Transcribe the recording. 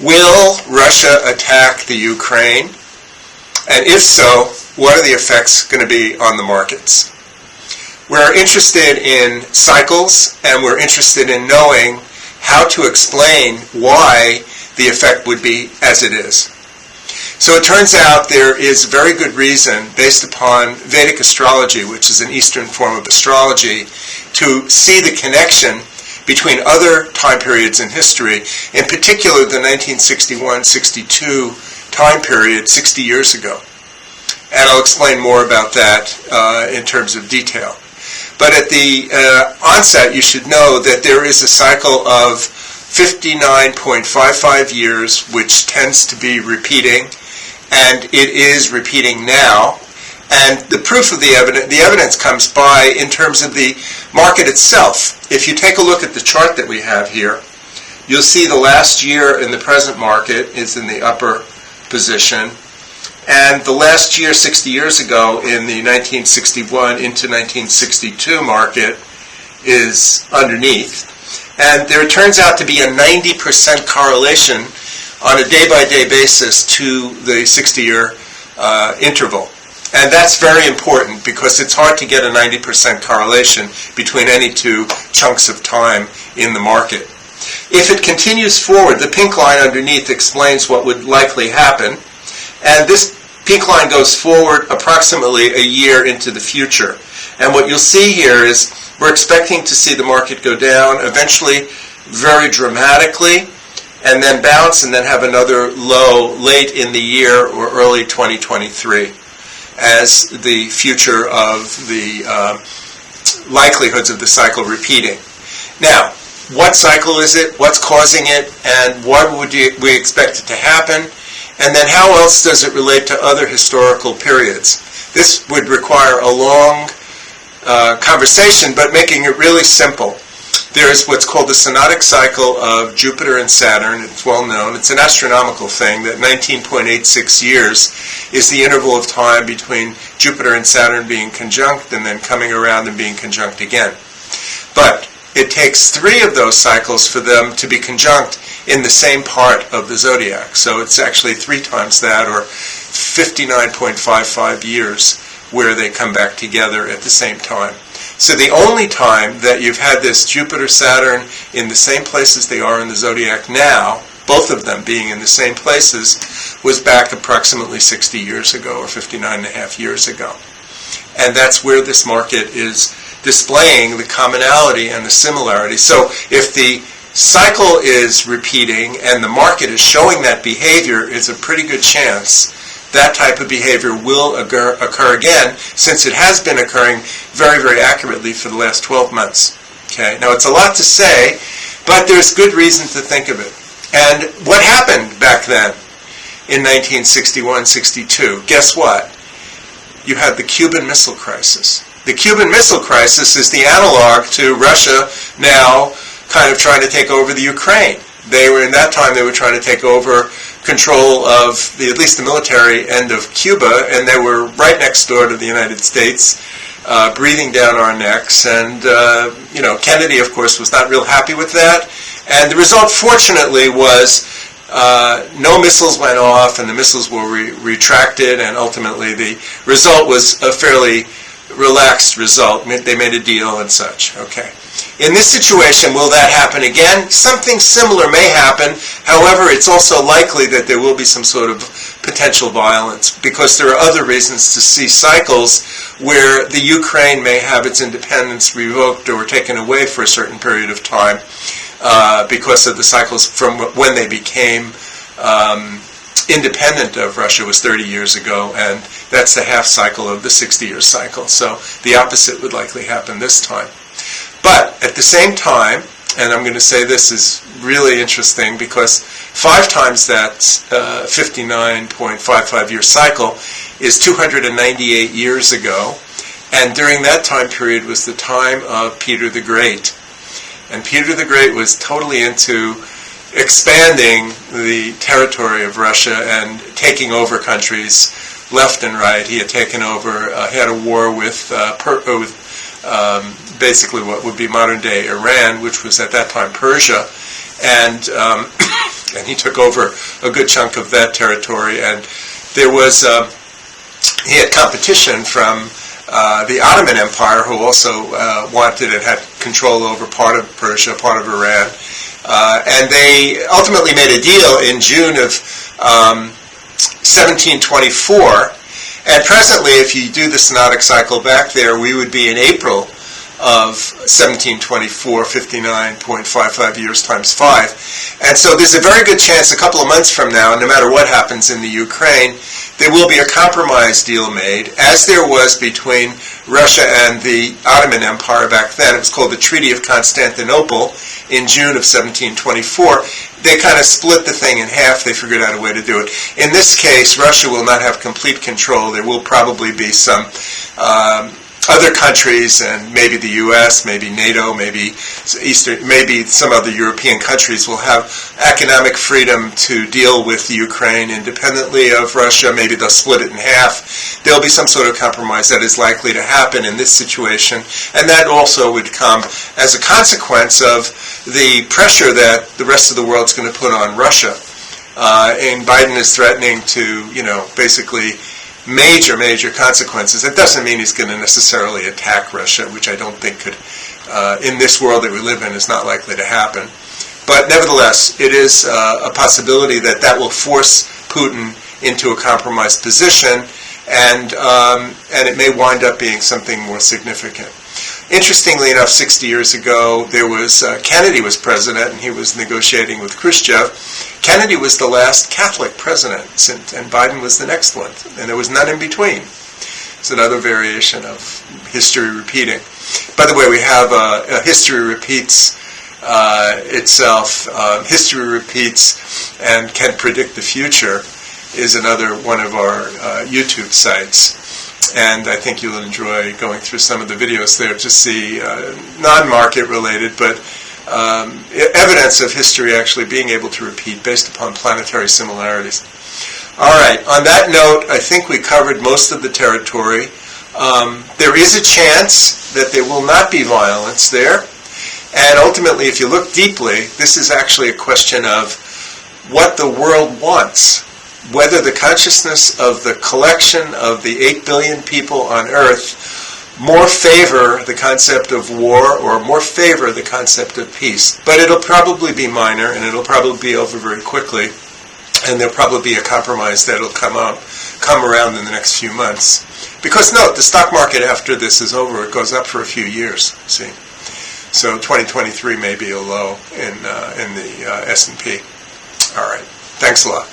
Will Russia attack the Ukraine? And if so, what are the effects going to be on the markets? We're interested in cycles, and we're interested in knowing how to explain why the effect would be as it is. So it turns out there is very good reason, based upon Vedic astrology, which is an Eastern form of astrology, to see the connection between other time periods in history, in particular the 1961-62 time period, 60 years ago. And I'll explain more about that in terms of detail. But at the onset, you should know that there is a cycle of 59.55 years, which tends to be repeating, and it is repeating now. And the proof of the evidence comes by in terms of the market itself. If you take a look at the chart that we have here, you'll see the last year in the present market is in the upper position, and the last year, 60 years ago, in the 1961 into 1962 market is underneath. And there turns out to be a 90% correlation on a day-by-day basis to the 60-year interval. And that's very important because it's hard to get a 90% correlation between any two chunks of time in the market. If it continues forward, the pink line underneath explains what would likely happen. And this pink line goes forward approximately a year into the future. And what you'll see here is we're expecting to see the market go down eventually very dramatically, and then bounce and then have another low late in the year or early 2023 as the future of the likelihoods of the cycle repeating. Now, what cycle is it? What's causing it? And what would we expect it to happen? And then how else does it relate to other historical periods? This would require a long conversation, but making it really simple. There's what's called the synodic cycle of Jupiter and Saturn. It's well known. It's an astronomical thing that 19.86 years is the interval of time between Jupiter and Saturn being conjunct and then coming around and being conjunct again. But it takes 3 of those cycles for them to be conjunct in the same part of the zodiac. So it's actually 3 times that, or 59.55 years, where they come back together at the same time. So the only time that you've had this Jupiter-Saturn in the same places they are in the zodiac now, both of them being in the same places, was back approximately 60 years ago, or 59 and a half years ago. And that's where this market is displaying the commonality and the similarity. So if the cycle is repeating and the market is showing that behavior, it's a pretty good chance that type of behavior will occur again, since it has been occurring very, very accurately for the last 12 months. Okay, now it's a lot to say, but there's good reason to think of it. And what happened back then in 1961-62? Guess what? You had the Cuban Missile Crisis. The Cuban Missile Crisis is the analog to Russia now kind of trying to take over the Ukraine. They were, in that time, they were trying to take over control of at least the military end of Cuba, and they were right next door to the United States, breathing down our necks. And Kennedy, of course, was not real happy with that. And the result, fortunately, was no missiles went off, and the missiles were retracted, and ultimately the result was a fairly relaxed result. They made a deal and such. Okay. In this situation, will that happen again? Something similar may happen. However, it's also likely that there will be some sort of potential violence, because there are other reasons to see cycles where the Ukraine may have its independence revoked or taken away for a certain period of time because of the cycles from when they became independent of Russia was 30 years ago, and that's the half cycle of the 60-year cycle. So the opposite would likely happen this time. But at the same time, and I'm going to say this is really interesting, because 5 times that 59.55-year cycle is 298 years ago, and during that time period was the time of Peter the Great. And Peter the Great was totally into expanding the territory of Russia and taking over countries left and right. He had taken over, he had a war with basically what would be modern-day Iran, which was at that time Persia, and and he took over a good chunk of that territory. And there was he had competition from the Ottoman Empire, who also wanted and had control over part of Persia, part of Iran. And they ultimately made a deal in June of 1724. And presently, if you do the synodic cycle back there, we would be in April of 1724, 59.55 years times 5. And so there's a very good chance a couple of months from now, no matter what happens in the Ukraine, there will be a compromise deal made, as there was between Russia and the Ottoman Empire back then. It was called the Treaty of Constantinople in June of 1724. They kind of split the thing in half. They figured out a way to do it. In this case, Russia will not have complete control. There will probably be some other countries, and maybe the U.S., maybe NATO, maybe some other European countries will have economic freedom to deal with the Ukraine independently of Russia. Maybe they'll split it in half. There'll be some sort of compromise that is likely to happen in this situation, and that also would come as a consequence of the pressure that the rest of the world's going to put on Russia. And Biden is threatening to, basically major consequences. It doesn't mean he's going to necessarily attack Russia, which I don't think could, in this world that we live in, is not likely to happen. But nevertheless, it is a possibility that will force Putin into a compromised position, and it may wind up being something more significant. Interestingly enough, 60 years ago, there was Kennedy was president, and he was negotiating with Khrushchev. Kennedy was the last Catholic president, and Biden was the next one, and there was none in between. It's another variation of history repeating. By the way, we have history repeats itself. History repeats and can predict the future is another one of our YouTube sites. And I think you'll enjoy going through some of the videos there to see non-market related, but evidence of history actually being able to repeat based upon planetary similarities. All right, on that note, I think we covered most of the territory. There is a chance that there will not be violence there. And ultimately, if you look deeply, this is actually a question of what the world wants. Whether the consciousness of the collection of the 8 billion people on Earth more favor the concept of war or more favor the concept of peace. But it'll probably be minor, and it'll probably be over very quickly, and there'll probably be a compromise that'll come around in the next few months. Because note, the stock market after this is over, it goes up for a few years, see. So 2023 may be a low in the S&P. All right, thanks a lot.